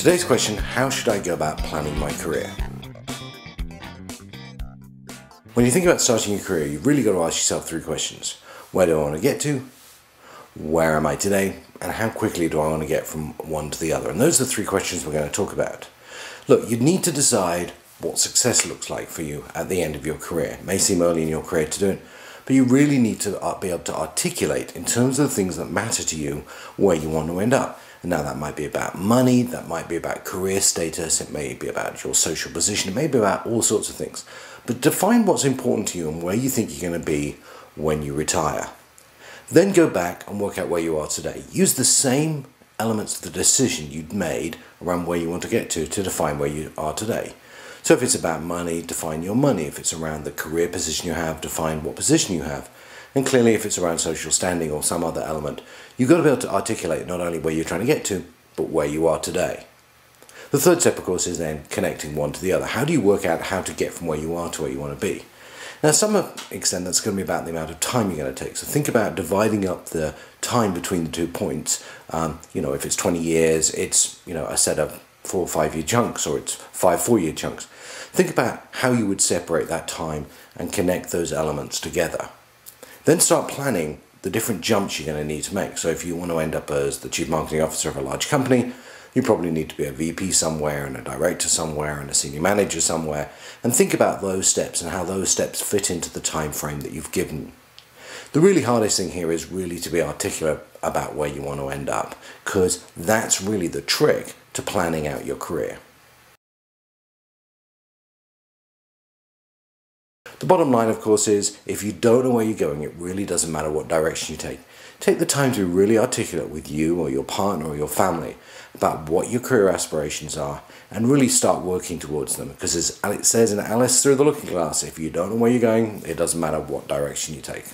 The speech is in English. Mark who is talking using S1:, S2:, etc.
S1: Today's question, how should I go about planning my career? When you think about starting your career, you've really got to ask yourself three questions. Where do I want to get to? Where am I today? And how quickly do I want to get from one to the other? And those are the three questions we're going to talk about. Look, you need to decide what success looks like for you at the end of your career. It may seem early in your career to do it, but you really need to be able to articulate in terms of the things that matter to you where you want to end up. And now that might be about money, that might be about career status, it may be about your social position, it may be about all sorts of things. But define what's important to you and where you think you're going to be when you retire. Then go back and work out where you are today. Use the same elements of the decision you'd made around where you want to get to define where you are today. So if it's about money, define your money. If it's around the career position you have, define what position you have. And clearly if it's around social standing or some other element, you've got to be able to articulate not only where you're trying to get to, but where you are today. The third step, of course, is then connecting one to the other. How do you work out how to get from where you are to where you want to be? Now, to some extent, that's going to be about the amount of time you're going to take. So think about dividing up the time between the 2 points. If it's 20 years, it's a set of 4 or 5 year chunks, or it's 5 4-year chunks. Think about how you would separate that time and connect those elements together. Then start planning the different jumps you're going to need to make. So if you want to end up as the chief marketing officer of a large company, you probably need to be a VP somewhere and a director somewhere and a senior manager somewhere, and think about those steps and how those steps fit into the time frame that you've given. The really hardest thing here is really to be articulate about where you want to end up, because that's really the trick to planning out your career. The bottom line, of course, is if you don't know where you're going, it really doesn't matter what direction you take. Take the time to be really articulate with you or your partner or your family about what your career aspirations are and really start working towards them. Because as Alex says in Alice Through the Looking Glass, if you don't know where you're going, it doesn't matter what direction you take.